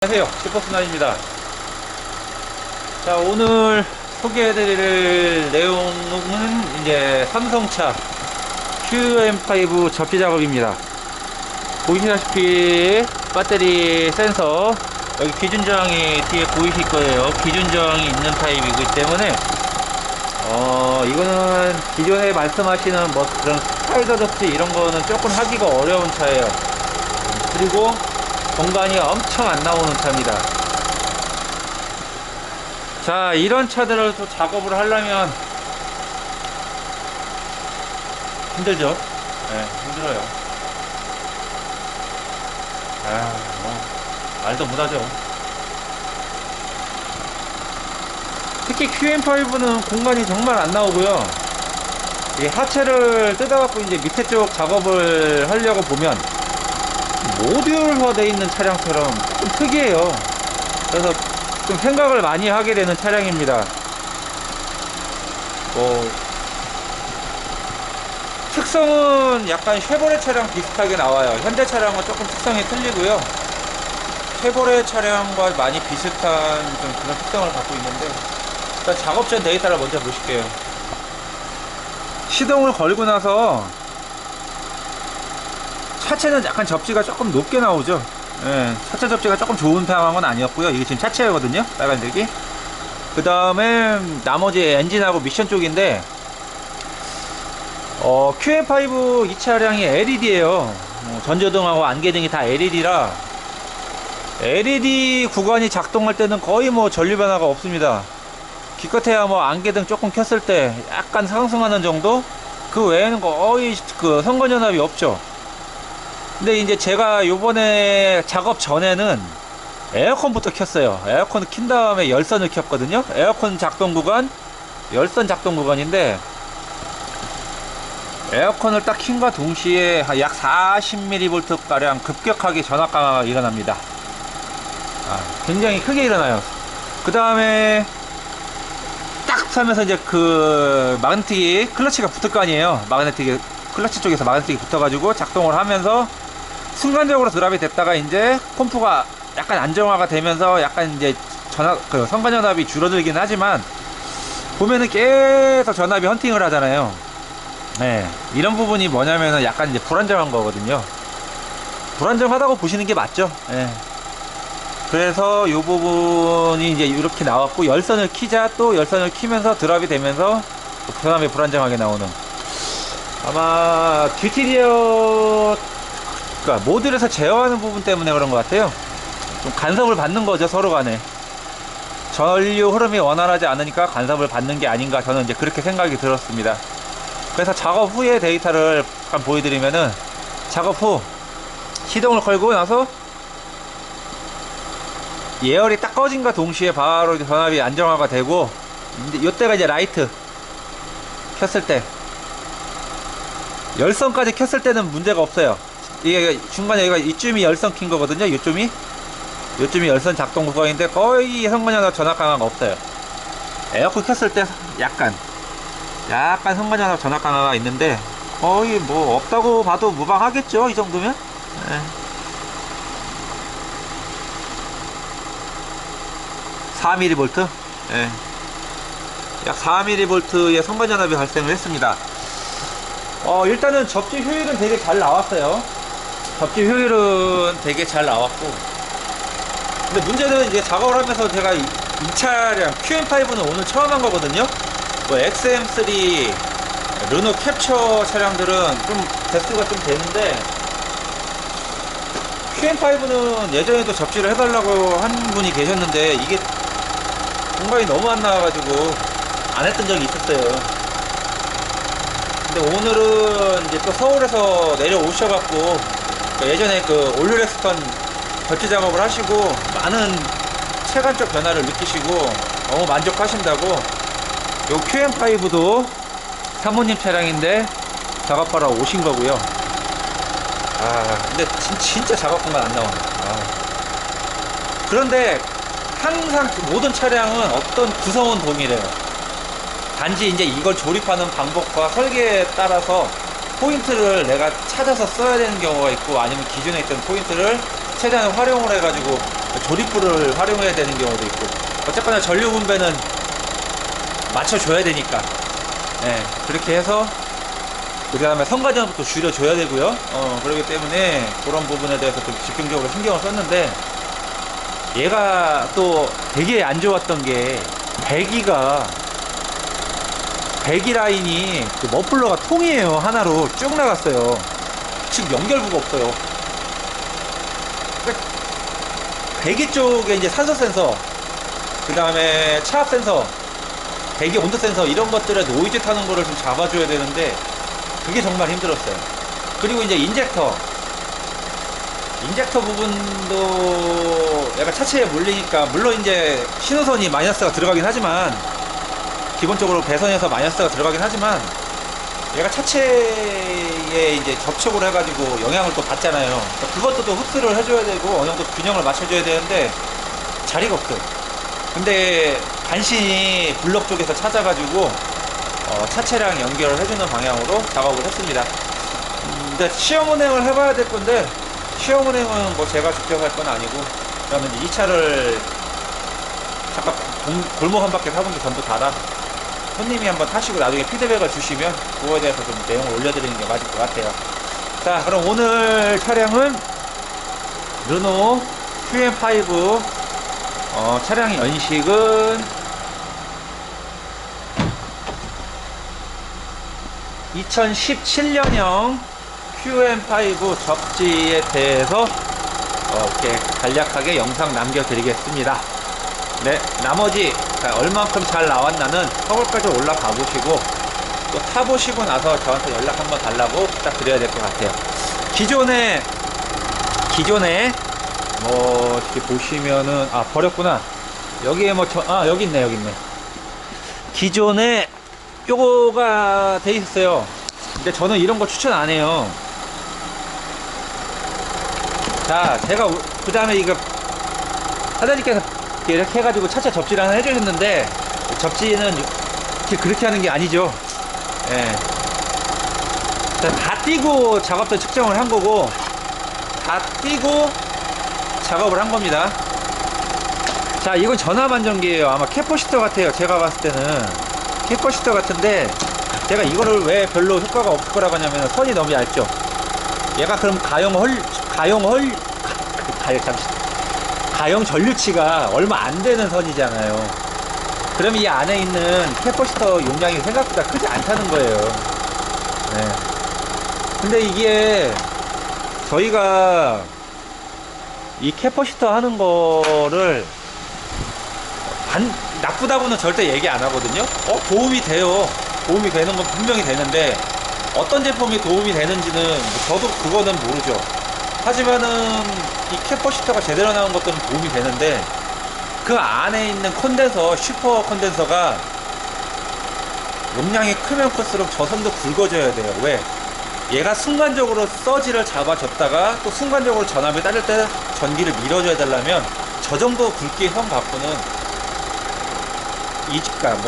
안녕하세요, 슈퍼스나입니다. 자, 오늘 소개해드릴 내용은 이제 삼성차 QM5 접지 작업입니다. 보시다시피 배터리 센서 여기 기준 저항이 뒤에 보이실 거예요. 기준 저항이 있는 타입이기 때문에 이거는 기존에 말씀하시는 뭐 그런 스파이더 접지 이런 거는 조금 하기가 어려운 차예요. 그리고 공간이 엄청 안 나오는 차입니다. 자, 이런 차들을 또 작업을 하려면 힘들죠? 네, 힘들어요. 말도 못하죠. 특히 QM5는 공간이 정말 안 나오고요. 이 하체를 뜯어갖고 이제 밑에 쪽 작업을 하려고 보면 모듈화 되어 있는 차량처럼 좀 특이해요. 그래서 좀 생각을 많이 하게 되는 차량입니다. 특성은 약간 쉐보레 차량 비슷하게 나와요. 현대 차량은 조금 특성이 틀리고요. 쉐보레 차량과 많이 비슷한 좀 그런 특성을 갖고 있는데, 일단 작업 전 데이터를 먼저 보실게요. 시동을 걸고 나서 차체는 약간 접지가 조금 높게 나오죠. 예, 차체 접지가 조금 좋은 상황은 아니었고요. 이게 지금 차체거든요, 빨간색이. 그 다음에 나머지 엔진하고 미션 쪽인데, QM5 이 차량이 LED에요. 전조등하고 안개등이 다 LED라 LED 구간이 작동할 때는 거의 뭐 전류 변화가 없습니다. 기껏해야 뭐 안개등 조금 켰을 때 약간 상승하는 정도? 그 외에는 거의 그 선거연합이 없죠. 근데 이제 제가 요번에 작업 전에는 에어컨부터 켰어요. 에어컨을 킨 다음에 열선을 켰거든요. 에어컨 작동 구간, 열선 작동 구간인데, 에어컨을 딱 킨과 동시에 약 40mV 가량 급격하게 전압 강화가 일어납니다. 굉장히 크게 일어나요. 그 다음에 딱 서면서 이제 그 마그네틱 클러치가 붙을 거 아니에요. 마그네틱 클러치 쪽에서 마그네틱이 붙어가지고 작동을 하면서 순간적으로 드랍이 됐다가 이제 펌프가 약간 안정화가 되면서 약간 이제 그 선간연합이 줄어들긴 하지만 보면은 계속 전압이 헌팅을 하잖아요. 네, 이런 부분이 뭐냐면은 약간 이제 불안정한 거거든요. 불안정하다고 보시는 게 맞죠. 네. 그래서 이 부분이 이제 이렇게 나왔고, 열선을 키자 또 열선을 키면서 드랍이 되면서 전압이 불안정하게 나오는, 아마 듀티리어 그러니까 모듈에서 제어하는 부분 때문에 그런 것 같아요. 좀 간섭을 받는 거죠, 서로 간에. 전류 흐름이 원활하지 않으니까 간섭을 받는 게 아닌가, 저는 이제 그렇게 생각이 들었습니다. 그래서 작업 후의 데이터를 잠깐 보여드리면은, 작업 후 시동을 걸고 나서 예열이 딱 꺼진과 동시에 바로 전압이 안정화가 되고, 이때가 이제 라이트 켰을 때, 열선까지 켰을 때는 문제가 없어요. 이게 중간에 여기가 이쯤이 열선 킨 거거든요. 요쯤이 열선 작동 구간인데 거의 선간연합 전압 강화가 없어요. 에어컨 켰을 때 약간 선간연합 전압 강화가 있는데 거의 뭐 없다고 봐도 무방하겠죠, 이 정도면. 네. 4mV? 네. 약 4mV의 선간연합이 발생을 했습니다. 일단은 접지 효율은 되게 잘 나왔어요. 접지 효율은 되게 잘 나왔고, 근데 문제는 이제 작업을 하면서 제가 이 차량 QM5는 오늘 처음 한 거거든요. 뭐 XM3 르노 캡처 차량들은 좀 대수가 좀 되는데, QM5는 예전에도 접지를 해달라고 한 분이 계셨는데 이게 공간이 너무 안 나와가지고 안 했던 적이 있었어요. 근데 오늘은 이제 또 서울에서 내려오셔갖고, 예전에 그 올류렉스턴 접지 작업을 하시고 많은 체감적 변화를 느끼시고 너무 만족하신다고 요 QM5도 사모님 차량인데 작업하러 오신 거고요. 근데 진짜 작업 공간 안 나오네. 그런데 항상 모든 차량은 어떤 구성은 동일해요. 단지 이제 이걸 조립하는 방법과 설계에 따라서 포인트를 내가 찾아서 써야 되는 경우가 있고, 아니면 기존에 있던 포인트를 최대한 활용을 해가지고 조립부를 활용해야 되는 경우도 있고, 어쨌거나 전류 분배는 맞춰줘야 되니까, 예, 그렇게 해서 그 다음에 선과점부터 줄여줘야 되고요. 그렇기 때문에 그런 부분에 대해서 좀 집중적으로 신경을 썼는데, 얘가 또 되게 안 좋았던 게 배기 라인이 그 머플러가 통이에요. 하나로 쭉 나갔어요. 즉 연결부가 없어요. 그러니까 배기 쪽에 이제 산소 센서, 그 다음에 차압 센서, 배기 온도 센서, 이런 것들에 노이즈 타는 거를 좀 잡아줘야 되는데 그게 정말 힘들었어요. 그리고 이제 인젝터 부분도 약간 차체에 물리니까, 물론 이제 신호선이 마이너스가 들어가긴 하지만, 기본적으로 배선에서 마이너스가 들어가긴 하지만, 얘가 차체에 이제 접촉을 해가지고 영향을 또 받잖아요. 그러니까 그것도 또 흡수를 해줘야 되고 어느 정도 균형을 맞춰줘야 되는데 자리가 없어요. 근데 간신히 블럭 쪽에서 찾아가지고 차체랑 연결을 해주는 방향으로 작업을 했습니다. 근데 시험 운행을 해봐야 될 건데, 시험 운행은 뭐 제가 직접 할 건 아니고, 그러면 이제 이 차를 잠깐 골목 한 바퀴 사본 게 전부 다라 손님이 한번 타시고 나중에 피드백을 주시면 그거에 대해서 좀 내용을 올려드리는 게 맞을 것 같아요. 자, 그럼 오늘 차량은 르노 QM5 차량 연식은 2017년형 QM5 접지에 대해서 이렇게 간략하게 영상 남겨드리겠습니다. 네, 나머지 얼만큼 잘 나왔나는 서울까지 올라가 보시고 또 타보시고 나서 저한테 연락 한번 달라고 부탁드려야 될 것 같아요. 기존에 뭐 이렇게 보시면은, 버렸구나. 여기에 뭐 여기 있네. 기존에 요거가 돼 있었어요. 근데 저는 이런 거 추천 안 해요. 자, 제가 그 다음에 이거 사장님께서 이렇게 해가지고 차체 접지를 하나 해주셨는데, 접지는 그렇게 하는 게 아니죠. 예. 다 띄고 작업도 측정을 한 거고, 다 띄고 작업을 한 겁니다. 자, 이건 전압 안정기예요. 아마 캐퍼시터 같아요. 제가 봤을 때는 캐퍼시터 같은데, 제가 이거를 왜 별로 효과가 없을 거라고 하냐면, 선이 너무 얇죠. 얘가 그럼 가용 전류치가 얼마 안 되는 선이잖아요. 그럼 이 안에 있는 캐퍼시터 용량이 생각보다 크지 않다는 거예요. 네. 근데 이게 저희가 이 캐퍼시터 하는 거를 나쁘다고는 절대 얘기 안 하거든요. 도움이 돼요. 도움이 되는 건 분명히 되는데, 어떤 제품이 도움이 되는지는 저도 그거는 모르죠. 하지만은 이 캐퍼시터가 제대로 나온 것들은 도움이 되는데, 그 안에 있는 콘덴서, 슈퍼 콘덴서가 용량이 크면 클수록 저 선도 굵어져야 돼요. 왜? 얘가 순간적으로 서지를 잡아줬다가 또 순간적으로 전압이 따를 때 전기를 밀어줘야 되려면 저 정도 굵기의 선 갖고는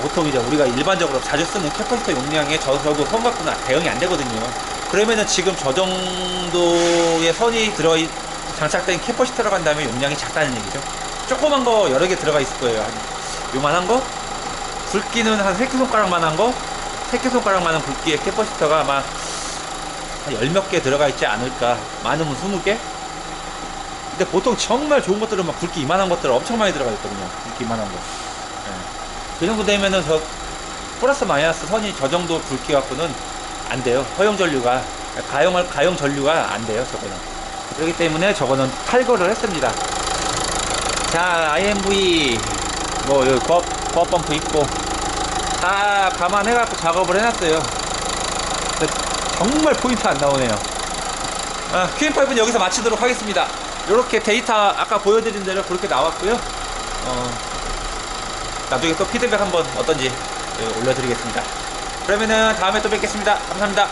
보통 이제 우리가 일반적으로 자주 쓰는 캐퍼시터 용량의 저 정도 선 갖고는 대응이 안 되거든요. 그러면은 지금 저 정도의 선이 장착된 캐퍼시터라고 한다면 용량이 작다는 얘기죠. 조그만 거 여러 개 들어가 있을 거예요. 요만한 거, 굵기는 한 새끼손가락만한 거, 새끼손가락만한 굵기의 캐퍼시터가 아마 한 10몇 개 들어가 있지 않을까. 많으면 20개? 근데 보통 정말 좋은 것들은 막 굵기 이만한 것들 엄청 많이 들어가 있거든요. 굵기 이만한 거. 네. 그 정도 되면은 플러스 마이너스 선이 저 정도 굵기 갖고는 안 돼요. 허용 전류가, 가용 전류가 안 돼요. 저거는. 그렇기 때문에 저거는 탈거를 했습니다. 자, IMV 여기 고압 펌프 있고 다 감안해갖고 작업을 해놨어요. 정말 포인트 안 나오네요. QM5는 여기서 마치도록 하겠습니다. 이렇게 데이터 아까 보여드린 대로 그렇게 나왔고요. 나중에 또 피드백 한번 어떤지 올려드리겠습니다. 그러면은 다음에 또 뵙겠습니다. 감사합니다.